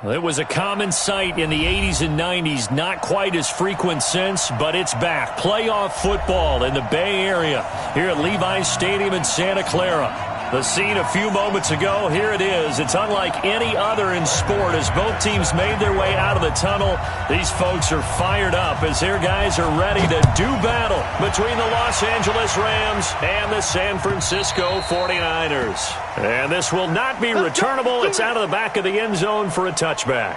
It was a common sight in the 80s and 90s, not quite as frequent since, but it's back. Playoff football in the Bay Area here at Levi's Stadium in Santa Clara. The scene a few moments ago, here it is. It's unlike any other in sport as both teams made their way out of the tunnel. These folks are fired up as their guys are ready to do battle between the Los Angeles Rams and the San Francisco 49ers. And this will not be returnable. It's out of the back of the end zone for a touchback.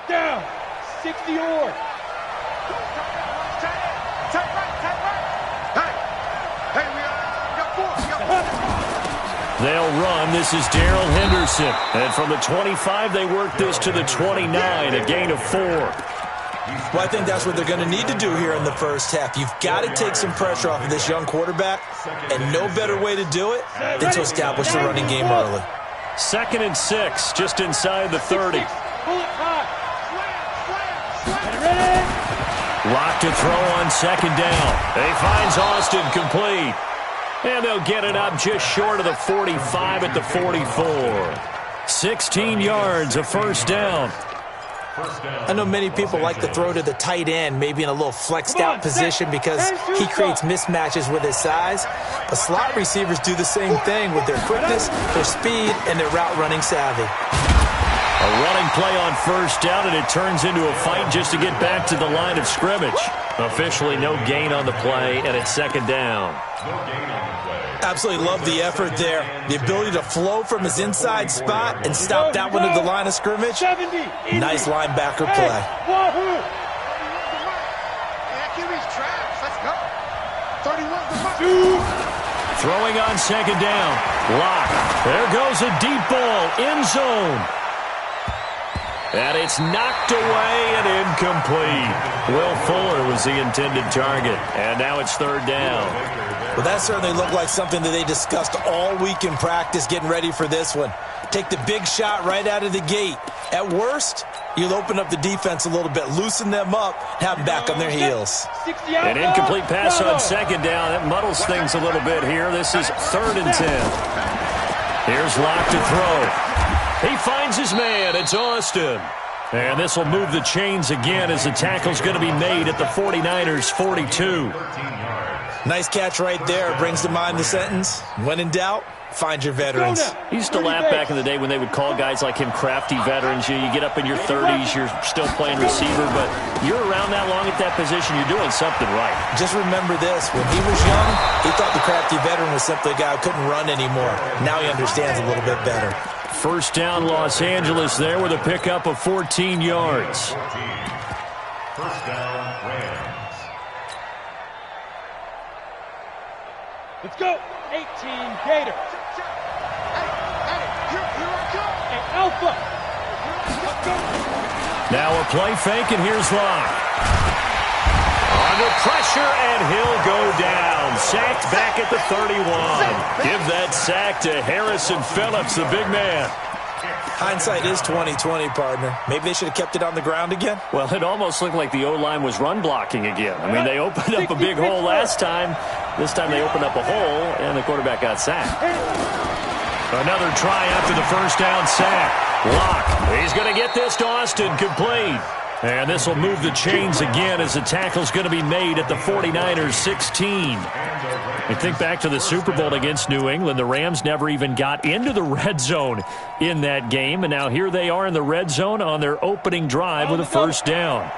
Down, 60 yard. They'll run. This is Darrell Henderson. And from the 25, they work this to the 29, a gain of 4. Well, I think that's what they're going to need to do here in the first half. You've got to take some pressure off of this young quarterback, and no better way to do it than to establish the running game early. 2nd and 6, just inside the 30. Lock to throw on 2nd down. He finds Austin complete. And they'll get it up just short of the 45 at the 44. 16 yards, a first down. I know many people like to throw to the tight end, maybe in a little flexed out position because he creates mismatches with his size. But slot receivers do the same thing with their quickness, their speed, and their route running savvy. A running play on first down, and it turns into a fight just to get back to the line of scrimmage. Officially no gain on the play, and it's 2nd down. Absolutely love the effort there. The ability to flow from his inside spot and stop that one at the line of scrimmage. Nice linebacker play. Throwing on 2nd down. Lock. There goes a deep ball. End zone. And it's knocked away and incomplete. Will Fuller was the intended target. And now it's 3rd down. Well, that certainly looked like something that they discussed all week in practice getting ready for this one. Take the big shot right out of the gate. At worst, you'll open up the defense a little bit, loosen them up, have them back on their heels. An incomplete pass on 2nd down. That muddles things a little bit here. This is 3rd and 10. Here's Lock to throw. He finds his man. It's Austin. And this will move the chains again as the tackle's going to be made at the 49ers' 42. Nice catch right there. Brings to mind the sentence, when in doubt, find your veterans. He used to laugh back in the day when they would call guys like him crafty veterans. You get up in your 30s, you're still playing receiver, but you're around that long at that position, you're doing something right. Just remember this. When he was young, he thought the crafty veteran was simply a guy who couldn't run anymore. Now he understands a little bit better. First down, Los Angeles there with a pickup of 14 yards. First down, Rams. Let's go. 18 Gator. Hey, Alpha. Now a play fake, and here's Lock. Under pressure, and he'll go down. Sacked back at the 31. Give that sack to Harrison Phillips, the big man. Hindsight is 20/20, partner. Maybe they should have kept it on the ground again. Well, it almost looked like the O-line was run blocking again. I mean, they opened up a big hole last time. This time they opened up a hole, and the quarterback got sacked. Another try after the first down sack. Lock. He's going to get this to Austin, complete. And this will move the chains again as the tackle's going to be made at the 49ers' 16. You think back to the Super Bowl against New England. The Rams never even got into the red zone in that game. And now here they are in the red zone on their opening drive with a first down.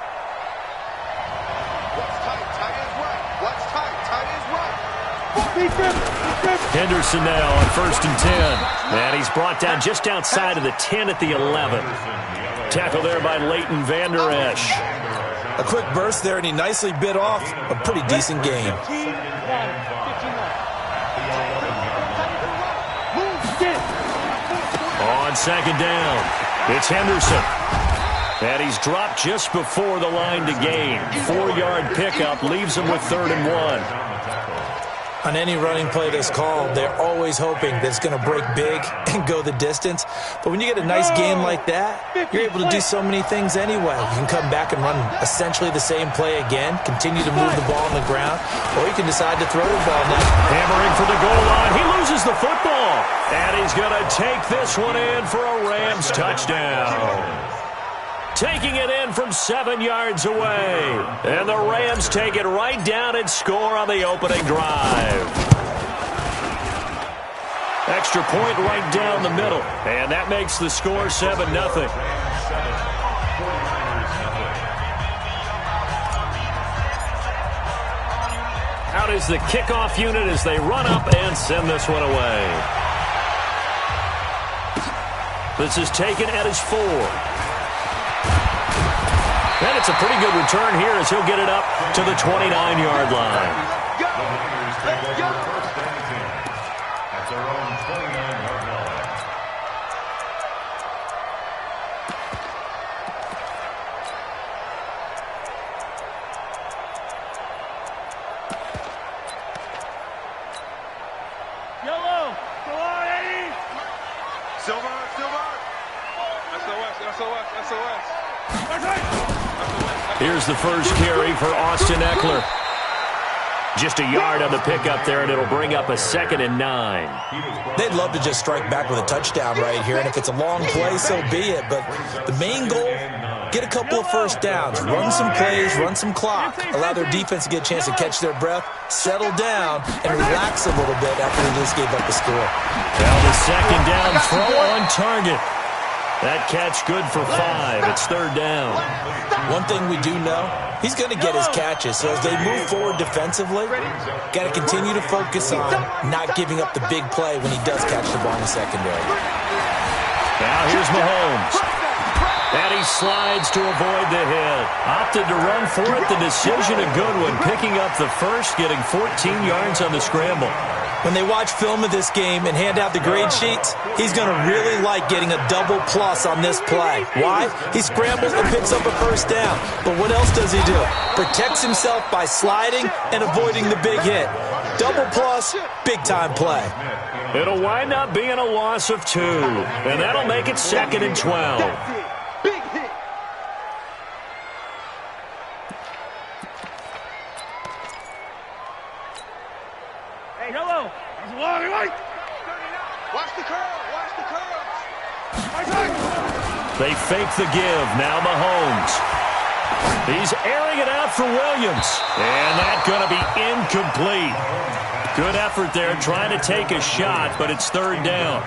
Henderson now on 1st and 10. And he's brought down just outside of the 10 at the 11. Tackle there by Leighton Vander Esch. A quick burst there, and he nicely bit off a pretty decent game. On 2nd down, it's Henderson. And he's dropped just before the line to gain. 4-yard pickup leaves him with 3rd and 1. On any running play that's called, they're always hoping that it's going to break big and go the distance. But when you get a nice game like that, you're able to do so many things anyway. You can come back and run essentially the same play again, continue to move the ball on the ground, or you can decide to throw the ball now. Hammering for the goal line. He loses the football. And he's going to take this one in for a Rams touchdown. Taking it in from 7 yards away. And the Rams take it right down and score on the opening drive. Extra point right down the middle. And that makes the score 7-0. Out is the kickoff unit as they run up and send this one away. This is taken at his 4. And it's a pretty good return here as he'll get it up to the 29-yard line. At their own 29-yard line. Yellow. Go on, Eddie. Silver. SOS. Here's the first carry for Austin Eckler. Just a yard on the pickup there, and it'll bring up a 2nd and 9. They'd love to just strike back with a touchdown right here, and if it's a long play, so be it. But the main goal, get a couple of first downs, run some plays, run some clock, allow their defense to get a chance to catch their breath, settle down, and relax a little bit after they just gave up the score. Now the 2nd down throw on target. That catch good for 5. It's 3rd down. One thing we do know, he's going to get his catches. So as they move forward defensively, got to continue to focus on not giving up the big play when he does catch the ball in the secondary. Now here's Mahomes. And he slides to avoid the hit. Opted to run for it. The decision a good one. Picking up the first, getting 14 yards on the scramble. When they watch film of this game and hand out the grade sheets, he's going to really like getting a double plus on this play. Why? He scrambles and picks up a first down. But what else does he do? Protects himself by sliding and avoiding the big hit. Double plus, big-time play. It'll wind up being a loss of 2. And that'll make it 2nd and 12. Big hit. Hey, Yellow. He's long and right. Watch the curve. They fake the give. Now Mahomes. He's airing it out for Williams. And that's going to be incomplete. Good effort there trying to take a shot, but it's 3rd down.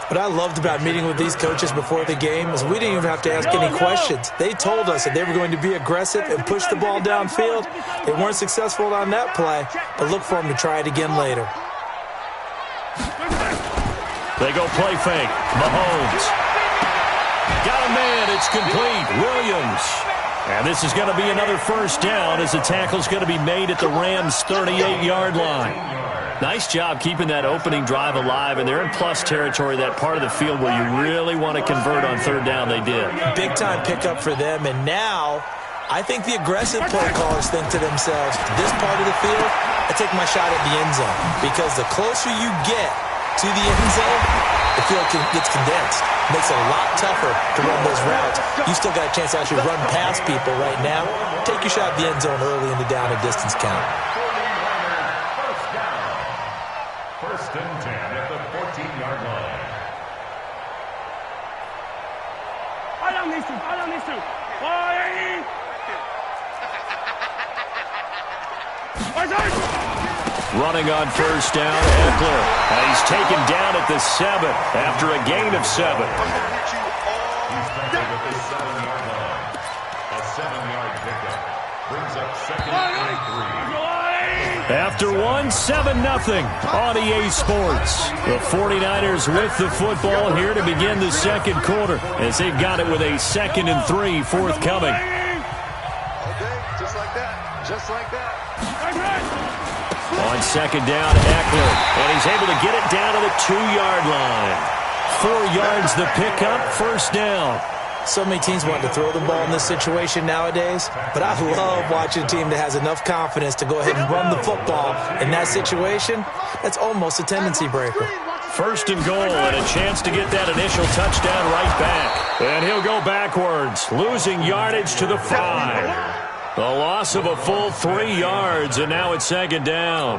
What I loved about meeting with these coaches before the game is we didn't even have to ask any questions. They told us that they were going to be aggressive and push the ball downfield. They weren't successful on that play, but look for them to try it again later. They go play fake. Mahomes. Got a man. It's complete. Williams. And this is going to be another first down as the tackle's going to be made at the Rams' 38-yard line. Nice job keeping that opening drive alive, and they're in plus territory, that part of the field where you really want to convert on 3rd down. They did. Big-time pickup for them, and now I think the aggressive play callers think to themselves, this part of the field, I take my shot at the end zone, because the closer you get to the end zone, the field gets condensed. Makes it a lot tougher to run those routes. You still got a chance to actually run past people right now. Take your shot at the end zone early in the down and distance count. First and 10 at the 14-yard line. I don't need to. Running on first down, Eckler. And he's taken down at the 7 after a gain of 7. He's tackled at the 7-yard line. A 7-yard pickup brings up 2nd and 3. After 7-0 on EA Sports. The 49ers with the football here to begin the second quarter as they've got it with a 2nd and 3 forthcoming. Okay, just like that. On 2nd down, Eckler, and he's able to get it down to the 2-yard line. 4 yards the pickup, first down. So many teams want to throw the ball in this situation nowadays, but I love watching a team that has enough confidence to go ahead and run the football in that situation. That's almost a tendency breaker. First and goal, and a chance to get that initial touchdown right back. And he'll go backwards, losing yardage to the 5. A loss of a full 3 yards, and now it's second down.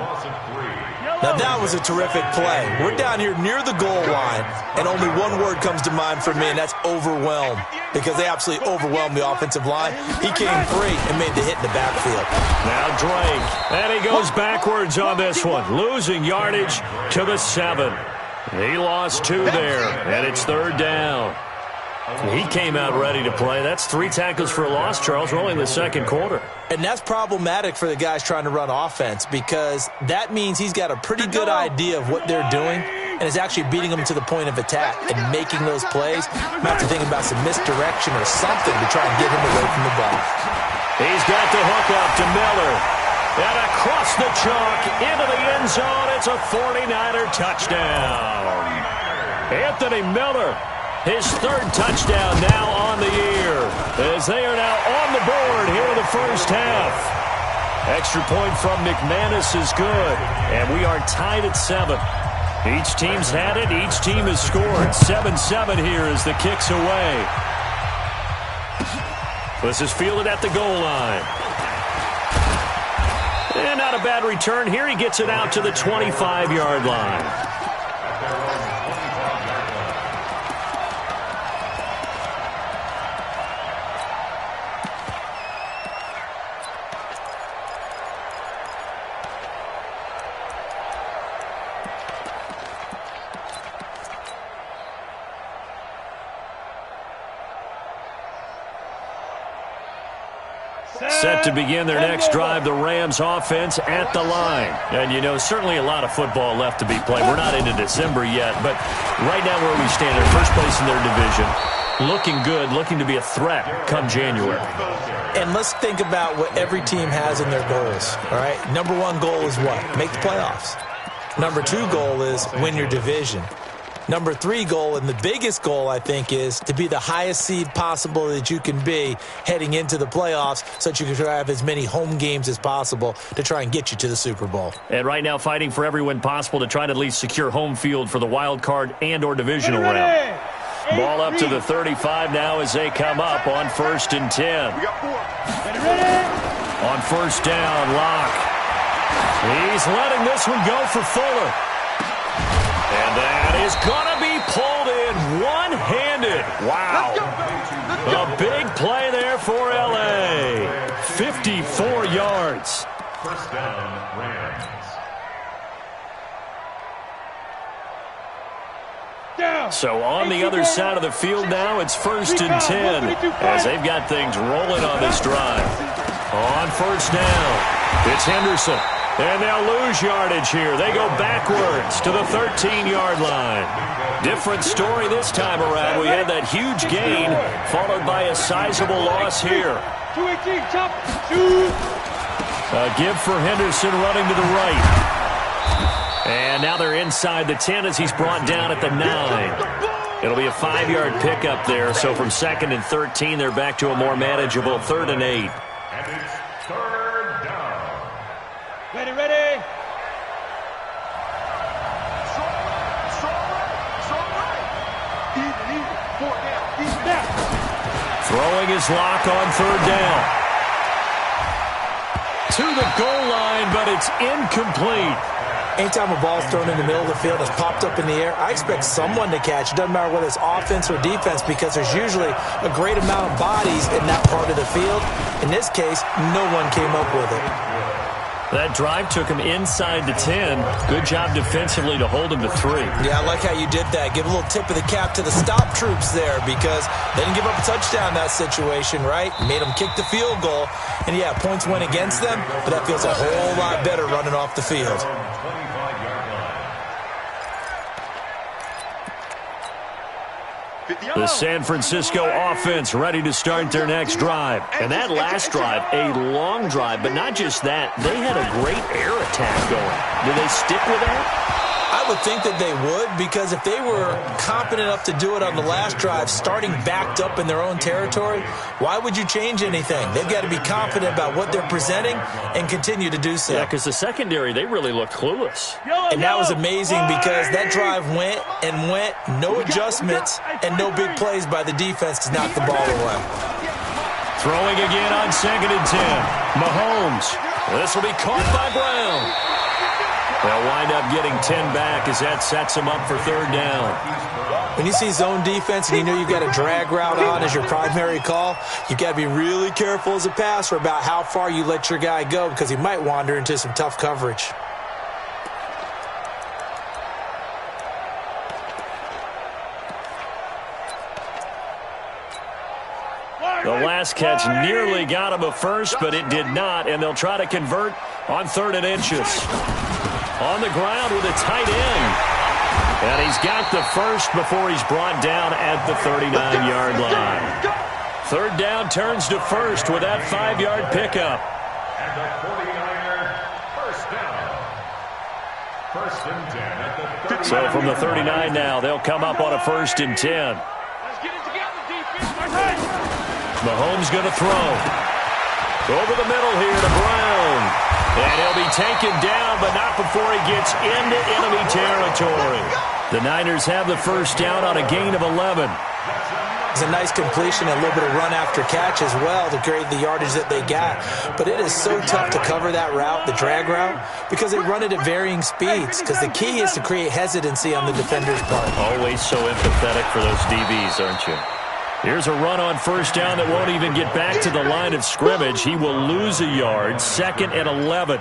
Now that was a terrific play. We're down here near the goal line, and only one word comes to mind for me, and that's overwhelmed, because they absolutely overwhelmed the offensive line. He came free and made the hit in the backfield. Now Drake, and he goes backwards on this one, losing yardage to the 7. He lost 2 there, and it's third down. He came out ready to play. That's 3 tackles for a loss, Charles. We're only in the second quarter. And that's problematic for the guys trying to run offense, because that means he's got a pretty good idea of what they're doing and is actually beating them to the point of attack and making those plays. You might have to think about some misdirection or something to try and get him away from the ball. He's got the hook up to Miller. And across the chalk into the end zone. It's a 49er touchdown. Anthony Miller. His 3rd touchdown now on the year, as they are now on the board here in the first half. Extra point from McManus is good, and we are tied at 7. Each team's had it. Each team has scored. 7-7 here as the kick's away. This is fielded at the goal line. And not a bad return here. He gets it out to the 25-yard line. Set to begin their next drive, the Rams offense at the line. And, you know, certainly a lot of football left to be played. We're not into December yet, but right now where we stand, they're first place in their division. Looking good, looking to be a threat come January. And let's think about what every team has in their goals, all right? Number 1 goal is what? Make the playoffs. Number 2 goal is win your division. Number 3 goal, and the biggest goal, I think, is to be the highest seed possible that you can be heading into the playoffs so that you can have as many home games as possible to try and get you to the Super Bowl. And right now fighting for every win possible to try to at least secure home field for the wild card and or divisional round. Ball up to the 35 now as they come up on 1st and 10. On 1st down, Locke. He's letting this one go for Fuller. And that is going to be pulled in one-handed. Wow. A big play there for L.A. 54 yards. First down, Rams. So on the other side of the field now, it's 1st and 10 as they've got things rolling on this drive. On 1st down, it's Henderson. And they'll lose yardage here. They go backwards to the 13-yard line. Different story this time around. We had that huge gain followed by a sizable loss here. A give for Henderson running to the right. And now they're inside the 10 as he's brought down at the 9. It'll be a 5-yard pickup there. So from 2nd and 13, they're back to a more manageable 3rd and 8. And it's 3rd down. Ready. Throwing his lock on 3rd down. To the goal line, but it's incomplete. Anytime a ball's thrown in the middle of the field that's popped up in the air, I expect someone to catch. It doesn't matter whether it's offense or defense, because there's usually a great amount of bodies in that part of the field. In this case, no one came up with it. That drive took him inside the 10. Good job defensively to hold him to 3. Yeah, I like how you did that. Give a little tip of the cap to the stop troops there, because they didn't give up a touchdown in that situation, right? Made them kick the field goal. And, yeah, points went against them, but that feels a whole lot better running off the field. The San Francisco offense ready to start their next drive. And that last drive, a long drive, but not just that. They had a great air attack going. Do they stick with that? I would think that they would, because if they were competent enough to do it on the last drive, starting backed up in their own territory, why would you change anything? They've got to be confident about what they're presenting and continue to do so. Yeah, because the secondary, they really looked clueless. And that was amazing because that drive went and went, no adjustments, and no big plays by the defense to knock the ball away. Throwing again on 2nd and 10. Mahomes. This will be caught by Brown. They'll wind up getting 10 back as that sets them up for 3rd down. When you see zone defense and you know you've got a drag route on as your primary call, you've got to be really careful as a passer about how far you let your guy go because he might wander into some tough coverage. The last catch nearly got him a first, but it did not, and they'll try to convert on 3rd and inches. On the ground with a tight end. And he's got the first before he's brought down at the 39-yard line. 3rd down turns to 1st with that 5-yard pickup. And the 49er, 1st down. 1st and 10 at the 39. So from the 39 now, they'll come up on a 1st and 10. Let's get it together, defense. Mahomes going to throw. Over the middle here to Brown. And he'll be taken down, but not before he gets into enemy territory. The Niners have the 1st down on a gain of 11. It's a nice completion, a little bit of run after catch as well to create the yardage that they got. But it is so tough to cover that route, the drag route, because they run it at varying speeds. Because the key is to create hesitancy on the defender's part. Always so empathetic for those DBs, aren't you? Here's a run on 1st down that won't even get back to the line of scrimmage. He will lose a yard, 2nd and 11.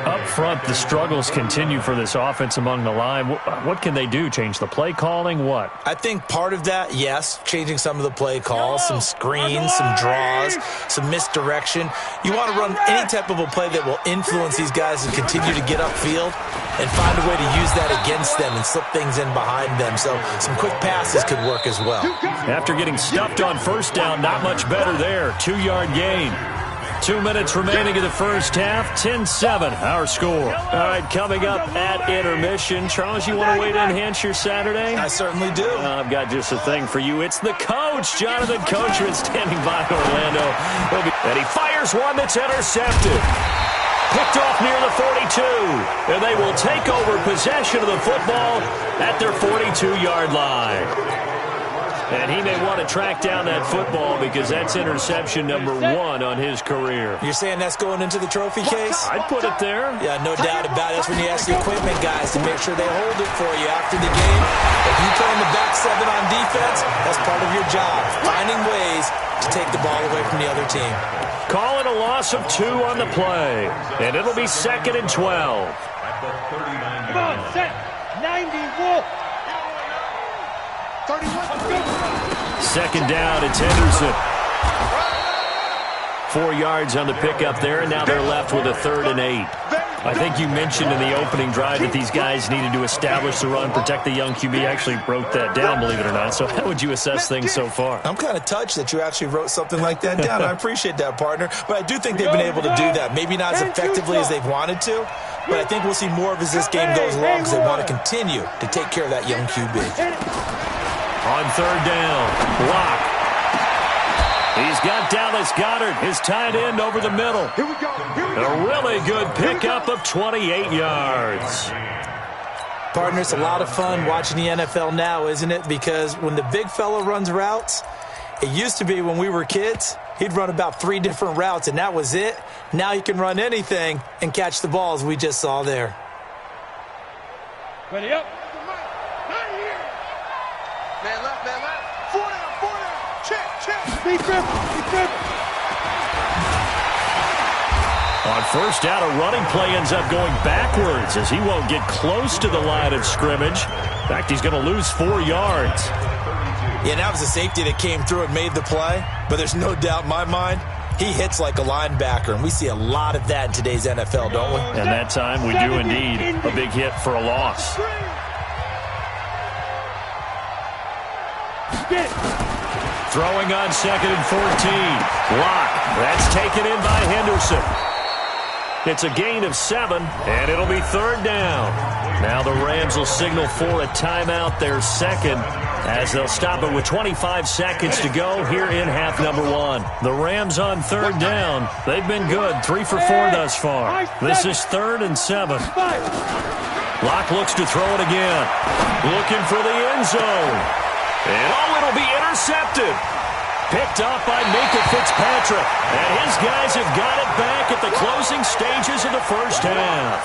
Up front, the struggles continue for this offense among the line. What can they do? Change the play calling? What? I think part of that, yes, changing some of the play calls, some screens, some draws, some misdirection. You want to run any type of a play that will influence these guys and continue to get upfield and find a way to use that against them and slip things in behind them. So some quick passes could work as well. After getting stuffed on 1st down, not much better there. 2-yard gain. 2 minutes remaining in the 1st half. 10-7, our score. All right, coming up at intermission. Charles, you want to wait to enhance your Saturday? I certainly do. I've got just a thing for you. It's the coach, Jonathan Coachman, standing by Orlando. And he fires one that's intercepted. Picked off near the 42. And they will take over possession of the football at their 42-yard line. And he may want to track down that football because that's interception number 1 on his career. You're saying that's going into the trophy case? I'd put it there. Yeah, no doubt about it. That's when you ask the equipment guys to make sure they hold it for you after the game. If you play in the back 7 on defense, that's part of your job, finding ways to take the ball away from the other team. Call it a loss of 2 on the play. And it'll be 2nd and 12. At the 39-yard Come on, line. set. 90, wolf. 2nd down, it's Henderson. 4 yards on the pickup there, and now they're left with a 3rd and 8. I think you mentioned in the opening drive that these guys needed to establish the run, protect the young QB. Actually wrote that down, believe it or not. So how would you assess things so far? I'm kind of touched that you actually wrote something like that down. I appreciate that, partner. But I do think they've been able to do that. Maybe not as effectively as they've wanted to, but I think we'll see more of as this game goes along because they want to continue to take care of that young QB. On 3rd down, block. He's got Dallas Goedert, his tight end, over the middle. Here we go. A really good pickup of 28 yards. Partner, it's a lot of fun watching the NFL now, isn't it? Because when the big fella runs routes, it used to be when we were kids, he'd run about 3 different routes, and that was it. Now he can run anything and catch the balls we just saw there. Ready up. Man left, man left. 4 down. Check. Be crippled. On 1st down, a running play ends up going backwards as he won't get close to the line of scrimmage. In fact, he's going to lose 4 yards. Yeah, that was a safety that came through and made the play, but there's no doubt in my mind, he hits like a linebacker, and we see a lot of that in today's NFL, don't we? And that time we do indeed. A big hit for a loss. Throwing on 2nd and 14. Block. That's taken in by Henderson. It's a gain of 7, and it'll be 3rd down. Now the Rams will signal for a timeout, their second, as they'll stop it with 25 seconds to go here in half number 1. The Rams on 3rd down. They've been good, 3 for 4 thus far. This is 3rd and 7. Locke looks to throw it again. Looking for the end zone. And it'll be intercepted. Picked off by Minkah Fitzpatrick. And his guys have got it back at the closing stages of the first half.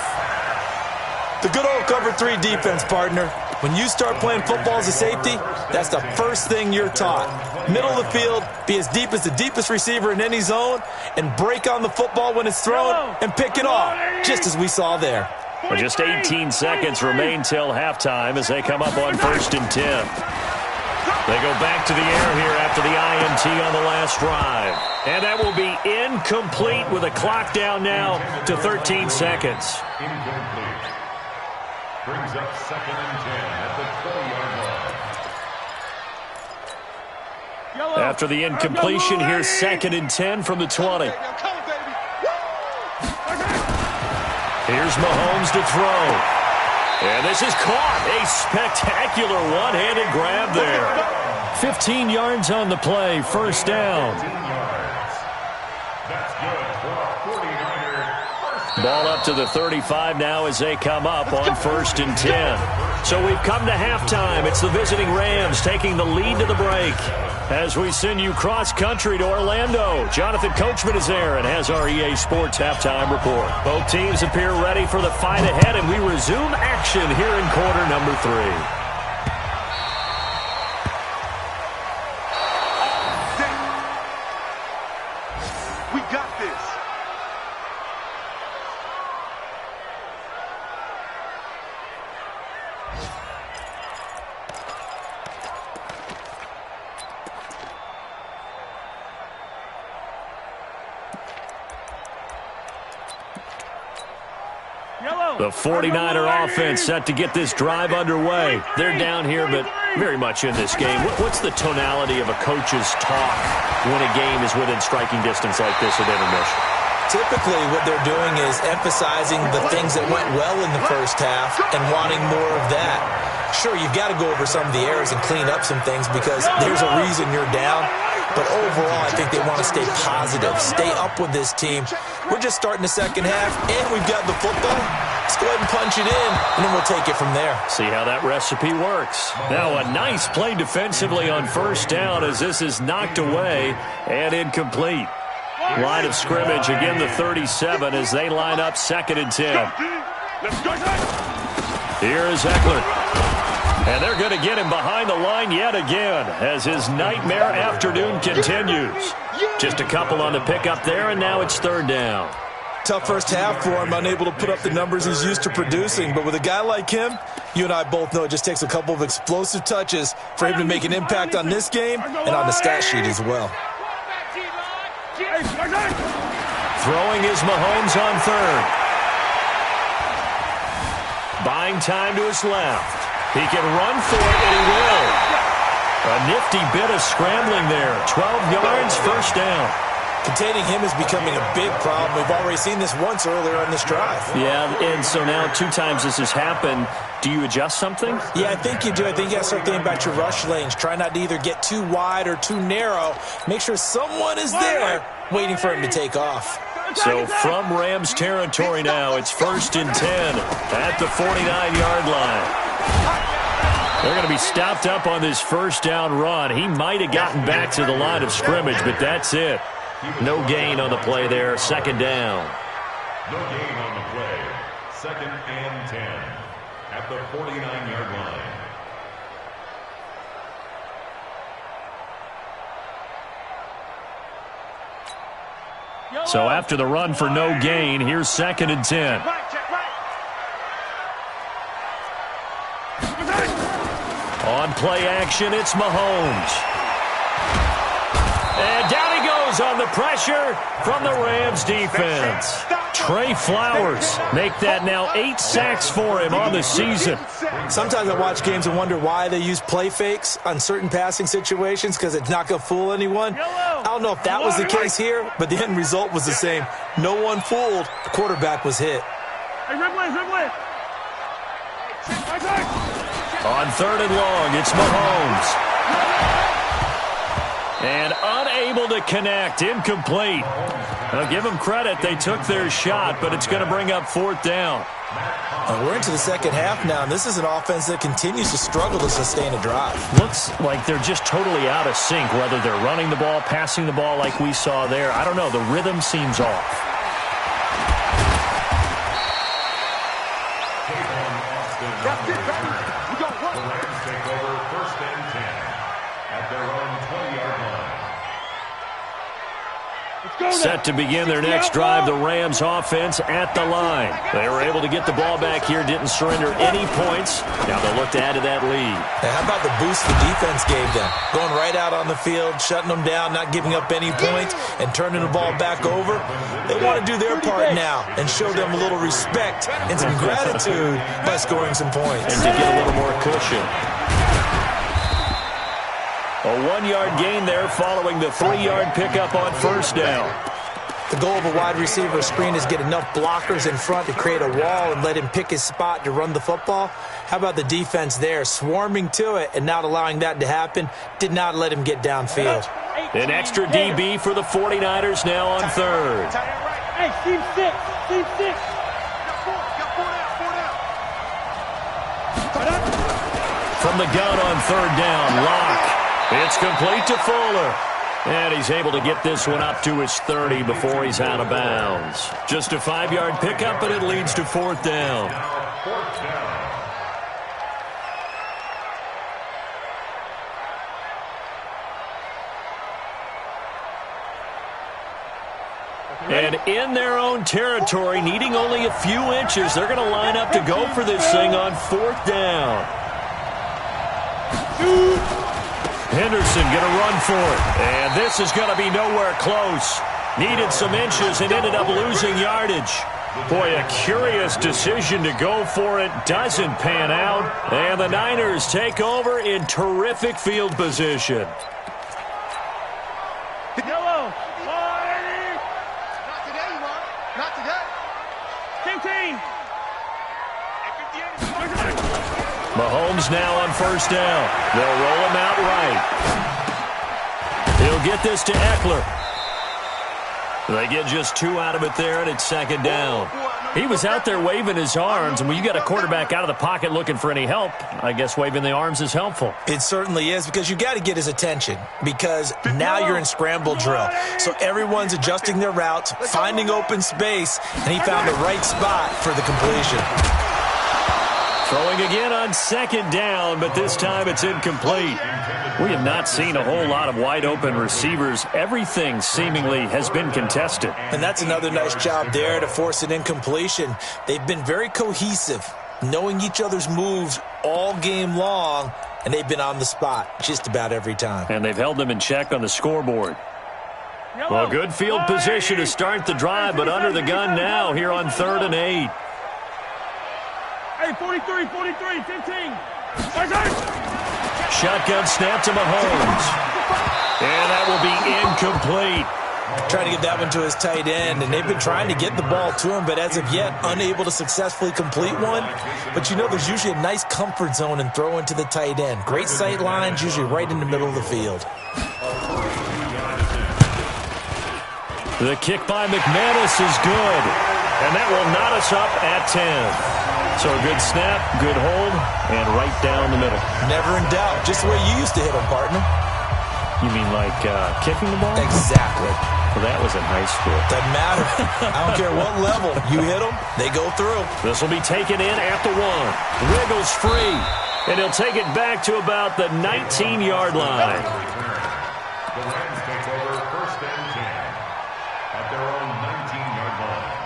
The good old cover 3 defense, partner. When you start playing football as a safety, that's the first thing you're taught. Middle of the field, be as deep as the deepest receiver in any zone, and break on the football when it's thrown and pick it off, just as we saw there. Well, just 18 seconds remain till halftime as they come up on 1st and 10. They go back to the air here after the INT on the last drive. And that will be incomplete with a clock down now to 13 seconds. Incomplete. Brings up 2nd and 10 at the 20-yard line. After the incompletion, here's 2nd and 10 from the 20. Here's Mahomes to throw. And this is caught. A spectacular one-handed grab there. 15 yards on the play, 1st down. That's good for a 49er. Ball up to the 35 now as they come up on 1st and 10. So we've come to halftime. It's the visiting Rams taking the lead to the break. As we send you cross-country to Orlando, Jonathan Coachman is there and has our EA Sports halftime report. Both teams appear ready for the fight ahead, and we resume action here in quarter number 3. We got this. The 49er offense set to get this drive underway. They're down here, but very much in this game. What's the tonality of a coach's talk when a game is within striking distance like this at intermission? Typically, what they're doing is emphasizing the things that went well in the first half and wanting more of that. Sure, you've got to go over some of the errors and clean up some things because there's a reason you're down. But overall, I think they want to stay positive, stay up with this team. We're just starting the second half, and we've got the football. Let's go ahead and punch it in, and then we'll take it from there. See how that recipe works. Now a nice play defensively on 1st down as this is knocked away and incomplete. Line of scrimmage, again the 37 as they line up 2nd and 10. Here is Eckler. And they're going to get him behind the line yet again as his nightmare afternoon continues. Just a couple on the pickup there, and now it's 3rd down. Tough first half for him, unable to put up the numbers he's used to producing. But with a guy like him, you and I both know it just takes a couple of explosive touches for him to make an impact on this game and on the stat sheet as well. Throwing is Mahomes on 3rd. Buying time to his left. He can run for it, and he will. A nifty bit of scrambling there. 12 yards, 1st down. Containing him is becoming a big problem. We've already seen this once earlier on this drive. Yeah, and so now 2 times this has happened. Do you adjust something? Yeah, I think you do. I think you got to start thinking about your rush lanes. Try not to either get too wide or too narrow. Make sure someone is there waiting for him to take off. So from Rams territory now, it's 1st and 10 at the 49-yard line. They're going to be stopped up on this 1st down run. He might have gotten back to the line of scrimmage, but that's it. No gain on the play there, 2nd down. No gain on the play. 2nd and 10 at the 49-yard line. So after the run for no gain, here's 2nd and 10. On play action, it's Mahomes. And down he goes on the pressure from the Rams defense. Trey Flowers make that now 8 sacks for him on the season. Sometimes I watch games and wonder why they use play fakes on certain passing situations because it's not going to fool anyone. I don't know if that was the case here, but the end result was the same. No one fooled. The quarterback was hit. Hey, Ripley. On 3rd and long, it's Mahomes. And unable to connect, incomplete. Now, give them credit, they took their shot, but it's going to bring up 4th down. We're into the second half now, and this is an offense that continues to struggle to sustain a drive. Looks like they're just totally out of sync, whether they're running the ball, passing the ball like we saw there. I don't know, the rhythm seems off. The Rams take over 1st and 10 at their own 20-yard line. Set to begin their next drive, the Rams offense at the line. They were able to get the ball back here, didn't surrender any points. Now they'll look to add to that lead. Now, how about the boost the defense gave them? Going right out on the field, shutting them down, not giving up any points, and turning the ball back over. They want to do their part now and show them a little respect and some gratitude by scoring some points. And to get a little more cushion. A 1-yard gain there following the 3-yard pickup on 1st down. The goal of a wide receiver screen is get enough blockers in front to create a wall and let him pick his spot to run the football. How about the defense there, swarming to it and not allowing that to happen? Did not let him get downfield. An extra DB for the 49ers now on 3rd. Hey, team 6. From the gun on 3rd down, Locke. It's complete to Fuller. And he's able to get this one up to his 30 before he's out of bounds. Just a 5-yard pickup, but it leads to 4th down. Now 4th down. And in their own territory, needing only a few inches, they're going to line up to go for this thing on 4th down. Henderson going to run for it. And this is going to be nowhere close. Needed some inches and ended up losing yardage. Boy, a curious decision to go for it. Doesn't pan out. And the Niners take over in terrific field position. Yellow. Not today, Mark. Not today. Team. Mahomes now on 1st down. They'll roll him out right. He'll get this to Eckler. They get just 2 out of it there, and it's 2nd down. He was out there waving his arms, and when you got a quarterback out of the pocket looking for any help, I guess waving the arms is helpful. It certainly is, because you got to get his attention, because now you're in scramble drill. So everyone's adjusting their routes, finding open space, and he found the right spot for the completion. Throwing again on 2nd down, but this time it's incomplete. We have not seen a whole lot of wide-open receivers. Everything seemingly has been contested. And that's another nice job there to force an incompletion. They've been very cohesive, knowing each other's moves all game long, and they've been on the spot just about every time. And they've held them in check on the scoreboard. Well, good field position to start the drive, but under the gun now here on 3rd and 8. Hey, 43, 15. Shotgun snap to Mahomes. And that will be incomplete. Trying to get that one to his tight end, and they've been trying to get the ball to him, but as of yet, unable to successfully complete one. But you know, there's usually a nice comfort zone in throwing to the tight end. Great sight lines, usually right in the middle of the field. The kick by McManus is good, and that will knot us up at 10. So a good snap, good hold, and right down the middle. Never in doubt. Just the way you used to hit them, partner. You mean like kicking the ball? Exactly. Well, that was in high school. Doesn't matter. I don't care what level. You hit them, they go through. This will be taken in at the 1. Wiggles free, and he'll take it back to about the 19-yard line. The Rams take over 1st and 10 at their own 19-yard line.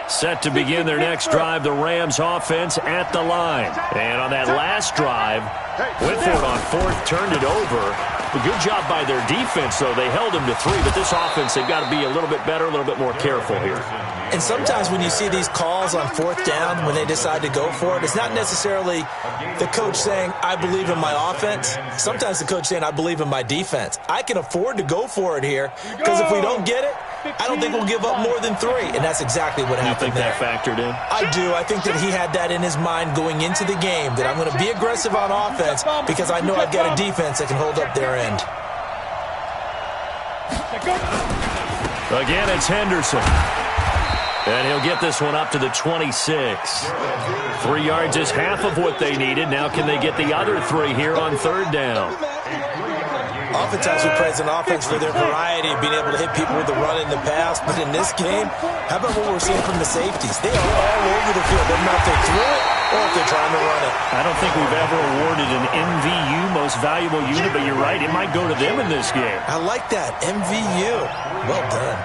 Set to begin their next drive, the Rams offense at the line. And on that last drive, went for it on 4th, turned it over. A good job by their defense, though. They held him to 3, but this offense, they've got to be a little bit better, a little bit more careful here. And sometimes when you see these calls on 4th down, when they decide to go for it, it's not necessarily the coach saying, I believe in my offense. Sometimes the coach saying, I believe in my defense. I can afford to go for it here, because if we don't get it, I don't think we'll give up more than 3. And that's exactly what happened there. You think that factored in? I do. I think that he had that in his mind going into the game, that I'm going to be aggressive on offense because I know I've got a defense that can hold up their end. Again, it's Henderson. And he'll get this one up to the 26. 3 yards is half of what they needed. Now can they get the other 3 here on 3rd down? Oftentimes we praise an offense for their variety of being able to hit people with the run in the pass. But in this game, how about what we're seeing from the safeties? They are all over the field. Doesn't matter if they threw it or if they're trying to run it. I don't think we've ever awarded an MVU, most valuable unit, but you're right. It might go to them in this game. I like that. MVU. Well done.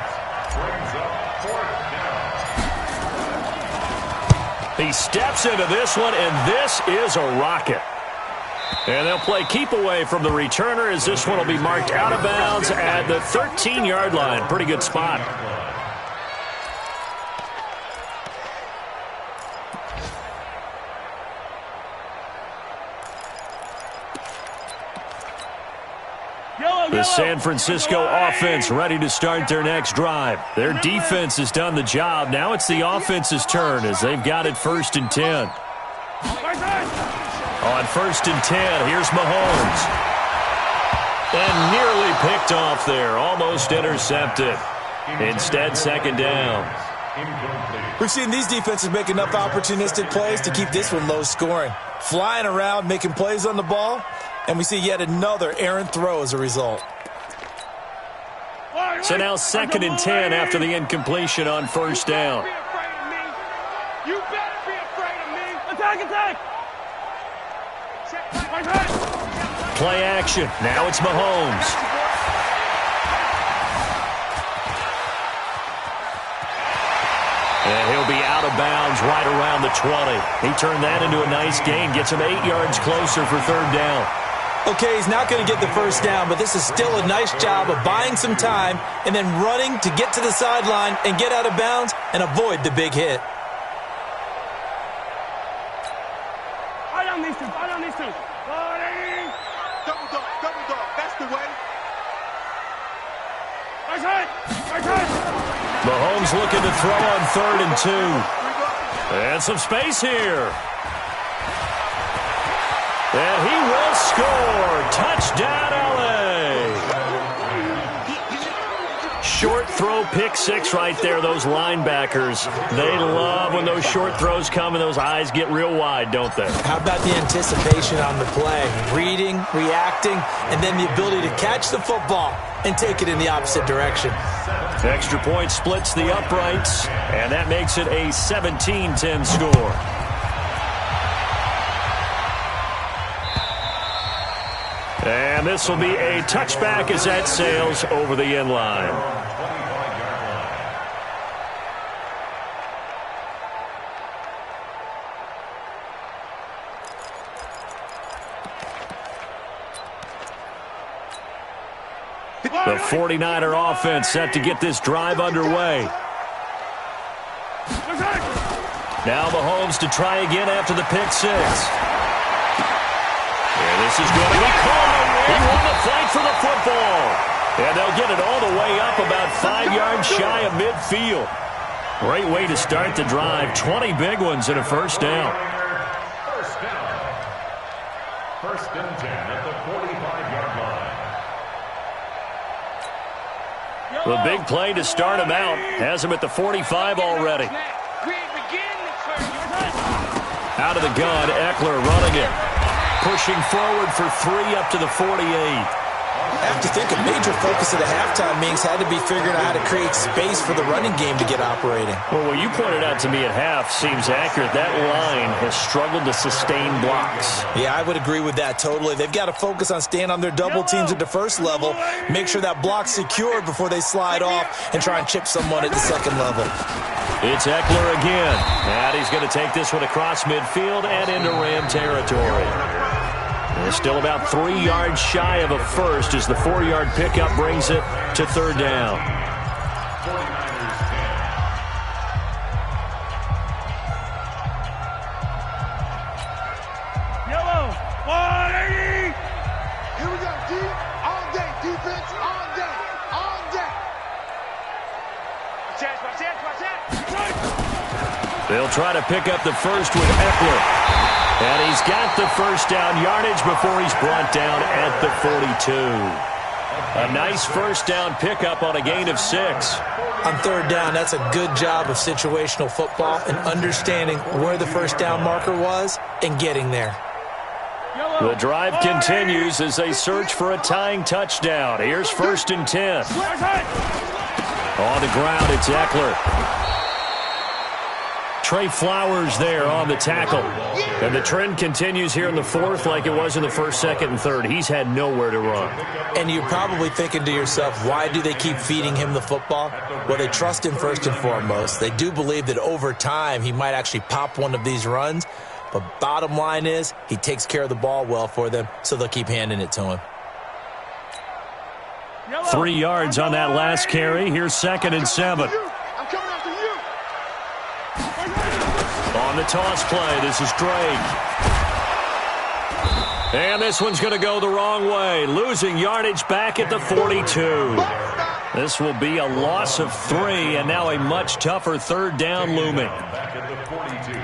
He steps into this one, and this is a rocket. And they'll play keep away from the returner as this one will be marked out of bounds at the 13-yard line. Pretty good spot. The San Francisco offense ready to start their next drive. Their defense has done the job. Now it's the offense's turn as they've got it 1st and 10. On 1st and 10, here's Mahomes. And nearly picked off there. Almost intercepted. Instead, 2nd down. We've seen these defenses make enough opportunistic plays to keep this one low scoring. Flying around, making plays on the ball. And we see yet another errant throw as a result. So now 2nd and 10 after the incompletion on 1st down. You better be afraid of me. Attack! Play action. Now it's Mahomes. And he'll be out of bounds right around the 20. He turned that into a nice gain. Gets him 8 yards closer for 3rd down. Okay, he's not going to get the 1st down, but this is still a nice job of buying some time and then running to get to the sideline and get out of bounds and avoid the big hit. I don't need to. Double dog. That's the way. Mahomes looking to throw on 3rd and 2. And some space here. And he will score. Touchdown, L.A. Short throw, pick 6 right there. Those linebackers, they love when those short throws come and those eyes get real wide, don't they? How about the anticipation on the play? Reading, reacting, and then the ability to catch the football and take it in the opposite direction. Extra point splits the uprights, and that makes it a 17-10 score. And this will be a touchback as that sails over the end line. The 49er offense set to get this drive underway. Now Mahomes to try again after the pick 6. And this is going to be caught. He won the fight for the football. And they'll get it all the way up about 5 yards shy of midfield. Great way to start the drive. 20 big ones and a 1st down. First and 10 at the 45-yard line. The big play to start him out has him at the 45 already. Out of the gun, Eckler running it. Pushing forward for 3 up to the 48. I have to think a major focus of the halftime meetings had to be figuring out how to create space for the running game to get operating. Well, what you pointed out to me at half seems accurate. That line has struggled to sustain blocks. Yeah, I would agree with that totally. They've got to focus on staying on their double teams at the first level, make sure that block's secured before they slide off and try and chip someone at the second level. It's Eckler again. And he's going to take this one across midfield and into Ram territory. They're still about 3 yards shy of a first as the 4-yard pickup brings it to third down. 49ers 10. Yellow, 180. Here we go, D. All day. Defense, all day. All day. Watch out. They'll try to pick up the first with Eckler. And he's got the first down yardage before he's brought down at the 42. A nice first down pickup on a gain of 6. On third down, that's a good job of situational football and understanding where the first down marker was and getting there. The drive continues as they search for a tying touchdown. Here's 1st and 10. On the ground, it's Eckler. Trey Flowers there on the tackle. And the trend continues here in the 4th like it was in the 1st, 2nd, and 3rd. He's had nowhere to run. And you're probably thinking to yourself, why do they keep feeding him the football? Well, they trust him first and foremost. They do believe that over time he might actually pop one of these runs. But bottom line is he takes care of the ball well for them, so they'll keep handing it to him. 3 yards on that last carry. Here's 2nd and 7. I'm coming after you. On the toss play, this is Drake. And this one's going to go the wrong way. Losing yardage back at the 42. This will be a loss of 3, and now a much tougher third down looming. Back at the 42.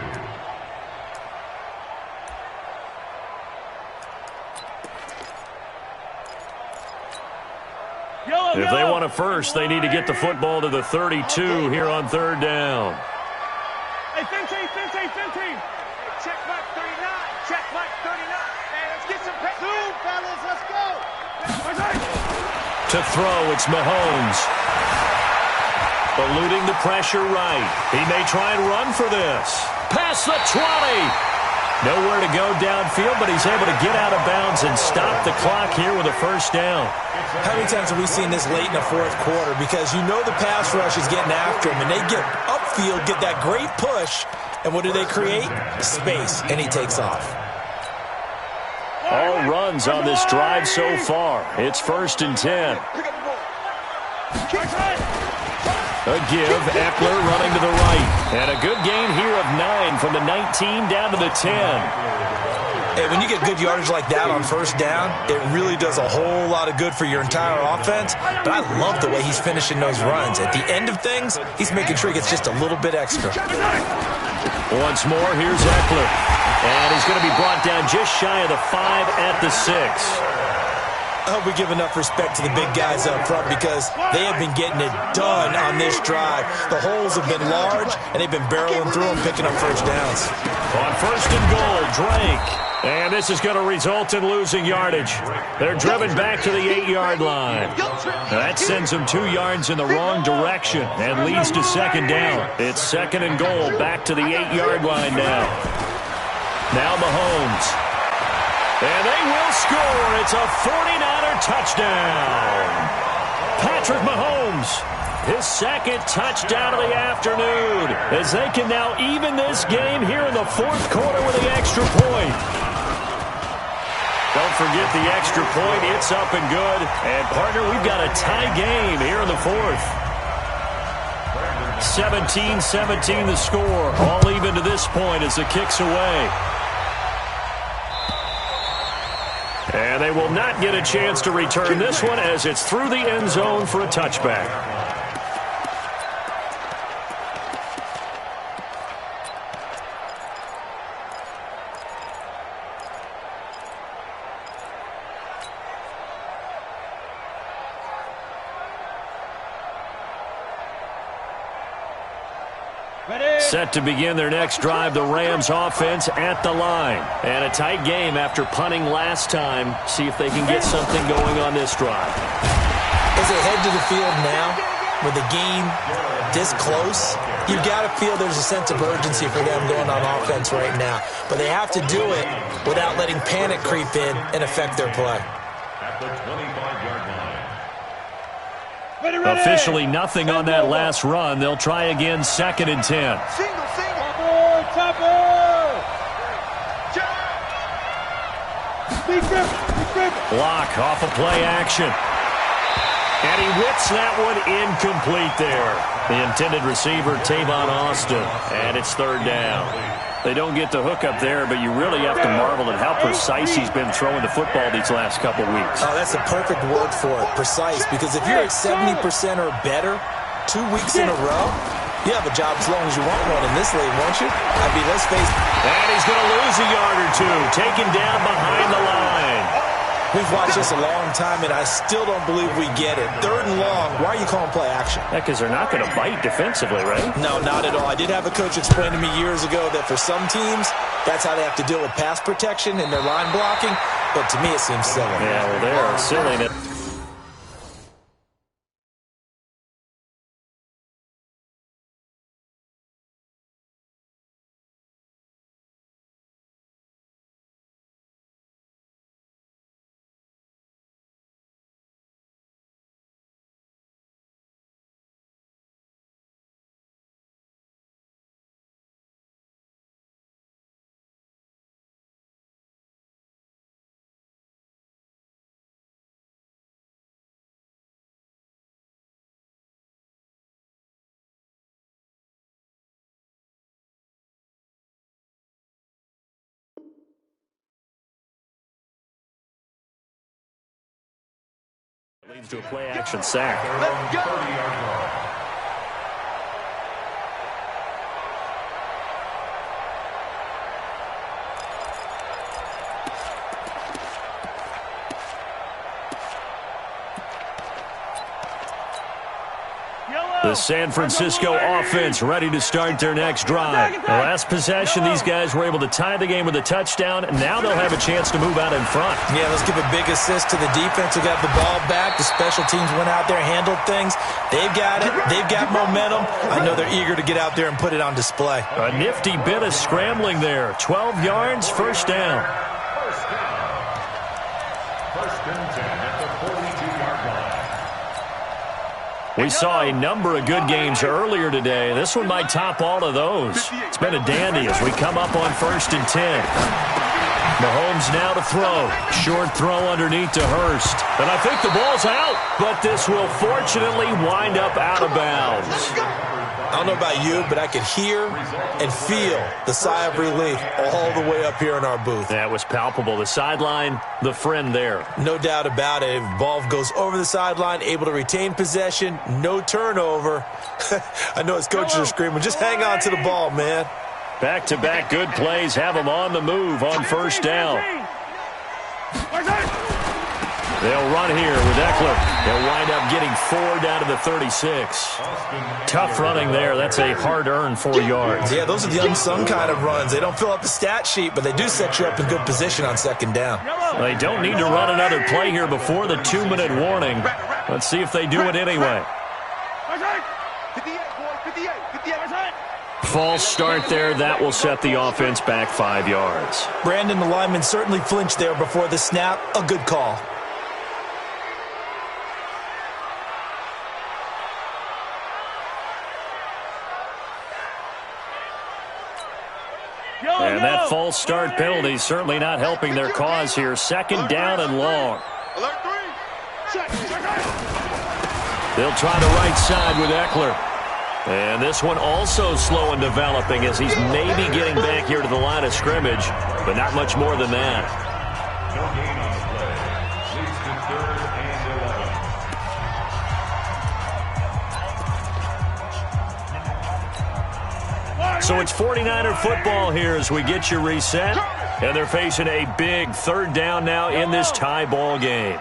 If they want a first, they need to get the football to the 32 here on third down. Hey, 15. Check mark 39. Check mark 39. Hey, let's get some pay. Zoom, fellas. Let's go. To throw, it's Mahomes. Eluding the pressure right. He may try and run for this. Past the 20. Nowhere to go downfield, but he's able to get out of bounds and stop the clock here with a first down. How many times have we seen this late in the 4th quarter? Because you know the pass rush is getting after him, and they get upfield, get that great push, and what do they create? Space, and he takes off. All runs on this drive so far. It's 1st and 10. A give, Eckler running to the right. And a good gain here of 9 from the 19 down to the 10. Hey, when you get good yardage like that on first down, it really does a whole lot of good for your entire offense. But I love the way he's finishing those runs. At the end of things, he's making sure he gets just a little bit extra. Once more, here's Eckler. And he's going to be brought down just shy of the 5 at the 6. I hope we give enough respect to the big guys up front because they have been getting it done on this drive. The holes have been large, and they've been barreling through them, picking up first downs. On 1st and goal, Drake. And this is going to result in losing yardage. They're driven back to the 8-yard line. That sends them 2 yards in the wrong direction and leads to 2nd down. It's 2nd and goal, back to the 8-yard line now. Now Mahomes. And they will score. It's a 49er touchdown. Patrick Mahomes, his 2nd touchdown of the afternoon, as they can now even this game here in the 4th quarter with the extra point. Don't forget the extra point. It's up and good. And, partner, we've got a tie game here in the 4th. 17-17 the score. All even to this point as the kick's away. And they will not get a chance to return this one as it's through the end zone for a touchback. Set to begin their next drive, the Rams offense at the line. And a tight game after punting last time. See if they can get something going on this drive. As they head to the field now, with the game this close, you've got to feel there's a sense of urgency for them going on offense right now. But they have to do it without letting panic creep in and affect their play. At the 25-yard line. Officially nothing on that last run. They'll try again, 2nd and 10. Block off of play action. And he whips that one incomplete there. The intended receiver, Tavon Austin. And it's third down. They don't get the hook up there, but you really have to marvel at how precise he's been throwing the football these last couple weeks. Oh, that's a perfect word for it, precise, because if you're at 70% or better 2 weeks in a row, you have a job as long as you want one in this league, won't you? I mean, let's face it. And he's going to lose a yard or two, taken down behind the line. We've watched this a long time, and I still don't believe we get it. Third and long, why are you calling play action? Yeah, because they're not going to bite defensively, right? No, not at all. I did have a coach explain to me years ago that for some teams, that's how they have to deal with pass protection and their line blocking, but to me it seems silly. Yeah, well, they're silly. Leads to a play-action sack. Let's go. The San Francisco offense ready to start their next drive. The last possession, these guys were able to tie the game with a touchdown, and now they'll have a chance to move out in front. Yeah, let's give a big assist to the defense who got the ball back. The special teams went out there, handled things. They've got it. They've got momentum. I know they're eager to get out there and put it on display. A nifty bit of scrambling there. 12 yards, first down. First and 10 at the 42-yard line. We saw a number of good games earlier today. This one might top all of those. It's been a dandy as we come up on first and 10. Mahomes now to throw. Short throw underneath to Hurst. And I think the ball's out, but this will fortunately wind up out of bounds. I don't know about you, but I could hear and feel the sigh of relief all the way up here in our booth. That was palpable. The sideline, the friend there. No doubt about it. Ball goes over the sideline, able to retain possession, no turnover. I know his coaches are screaming, just hang on to the ball, man. Back-to-back good plays have them on the move on first down. They'll run here with Eckler. They'll wind up getting 4 down to the 36. Tough running there. That's a hard-earned 4 yards. Yeah, those are the unsung kind of runs. They don't fill up the stat sheet, but they do set you up in good position on second down. They don't need to run another play here before the 2-minute warning. Let's see if they do it anyway. False start there. That will set the offense back 5 yards. Brandon, the lineman, certainly flinched there before the snap. A good call. And that false start penalty is certainly not helping their cause here. Second down and long. They'll try the right side with Eckler. And this one also slow and developing as he's maybe getting back here to the line of scrimmage, but not much more than that. No gain on the play. Leads to 3rd and 11. So it's 49er football here as we get you reset. And they're facing a big third down now in this tie ball game.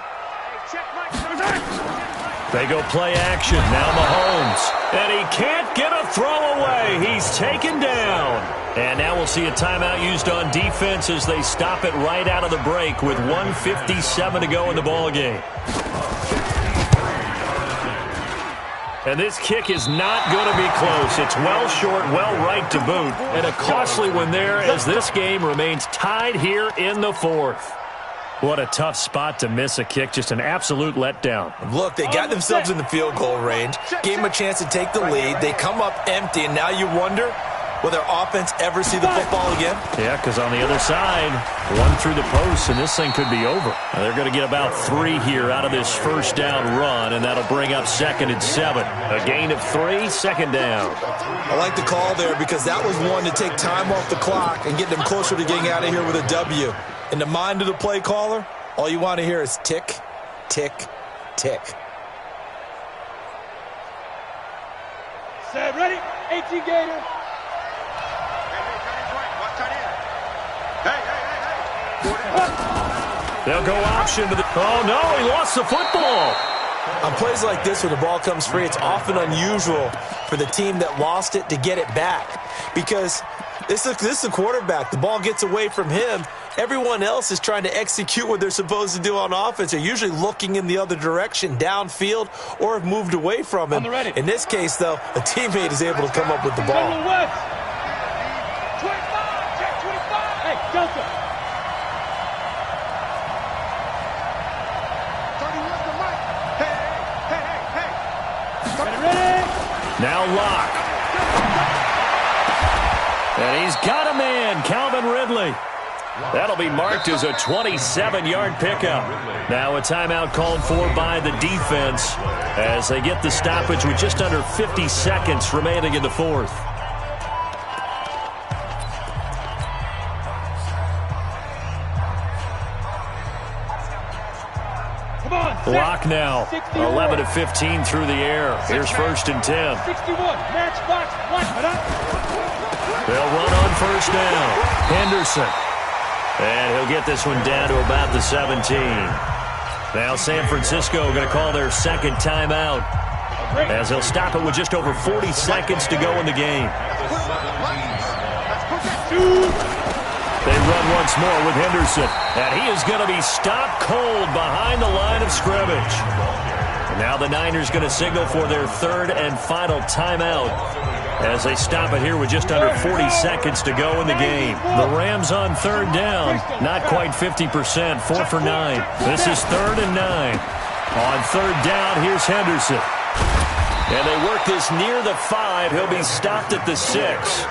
They go play action. Now Mahomes. And he can't get a throw away. He's taken down. And now we'll see a timeout used on defense as they stop it right out of the break with 1:57 to go in the ball game. And this kick is not going to be close. It's well short, well right to boot. And a costly one there as this game remains tied here in the 4th. What a tough spot to miss a kick. Just an absolute letdown. Look, they got themselves in the field goal range, gave them a chance to take the lead. They come up empty, and now you wonder, Will their offense ever see the football again? Yeah, because on the other side, one through the post, and this thing could be over. Now, they're going to get about 3 here out of this first down run, and that'll bring up 2nd and 7. A gain of 3, 2nd down. I like the call there because that was one to take time off the clock and get them closer to getting out of here with a W. In the mind of the play caller, all you want to hear is tick, tick, tick. Set, ready? 18 Gator. They'll go option to the... Oh, no, he lost the football. On plays like this, when the ball comes free, it's often unusual for the team that lost it to get it back. Because this is a quarterback. The ball gets away from him. Everyone else is trying to execute what they're supposed to do on offense. They're usually looking in the other direction, downfield, or have moved away from him. In this case, though, a teammate is able to come up with the ball. 25, check 25. Hey, Delta. Now Locke. And he's got a man, Calvin Ridley. That'll be marked as a 27-yard pickup. Now a timeout called for by the defense as they get the stoppage with just under 50 seconds remaining in the fourth. Locke now, 11 of 15 through the air. Here's 1st and 10. 61, match box, They'll run on 1st down. Henderson. And he'll get this one down to about the 17. Now San Francisco going to call their 2nd timeout as they'll stop it with just over 40 seconds to go in the game. They run once more with Henderson, and he is going to be stopped cold behind the line of scrimmage. And now the Niners going to signal for their 3rd and final timeout as they stop it here with just under 40 seconds to go in the game. The Rams on 3rd down, not quite 50%, 4 for 9. This is 3rd and 9. On 3rd down, here's Henderson. And they work this near the 5. He'll be stopped at the 6.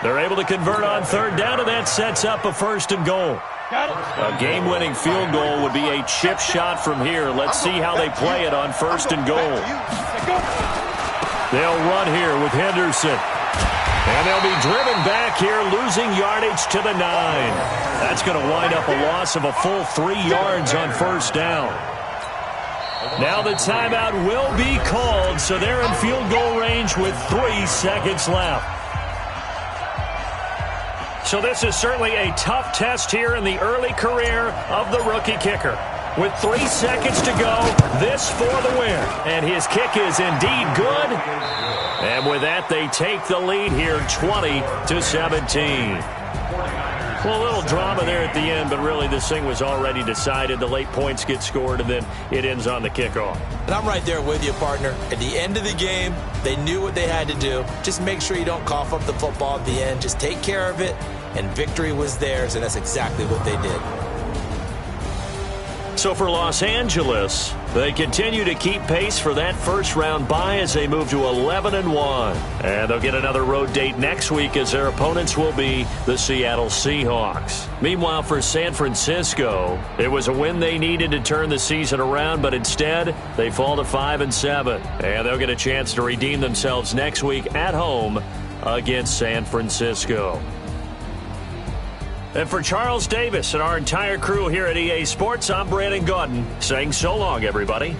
They're able to convert on 3rd down, and that sets up a 1st and goal. A game-winning field goal would be a chip shot from here. Let's see how they play it on 1st and goal. They'll run here with Henderson. And they'll be driven back here, losing yardage to the 9. That's going to wind up a loss of a full 3 yards on 1st down. Now the timeout will be called, so they're in field goal range with 3 seconds left. So this is certainly a tough test here in the early career of the rookie kicker. With 3 seconds to go, this for the win. And his kick is indeed good. And with that, they take the lead here 20-17. Well, a little drama there at the end, but really this thing was already decided. The late points get scored, and then it ends on the kickoff. And I'm right there with you, partner. At the end of the game, they knew what they had to do. Just make sure you don't cough up the football at the end. Just take care of it, and victory was theirs, and that's exactly what they did. So for Los Angeles, they continue to keep pace for that first-round bye as they move to 11-1. And they'll get another road date next week as their opponents will be the Seattle Seahawks. Meanwhile, for San Francisco, it was a win they needed to turn the season around, but instead, they fall to 5-7. And they'll get a chance to redeem themselves next week at home against San Francisco. And for Charles Davis and our entire crew here at EA Sports, I'm Brandon Gaudin saying so long, everybody.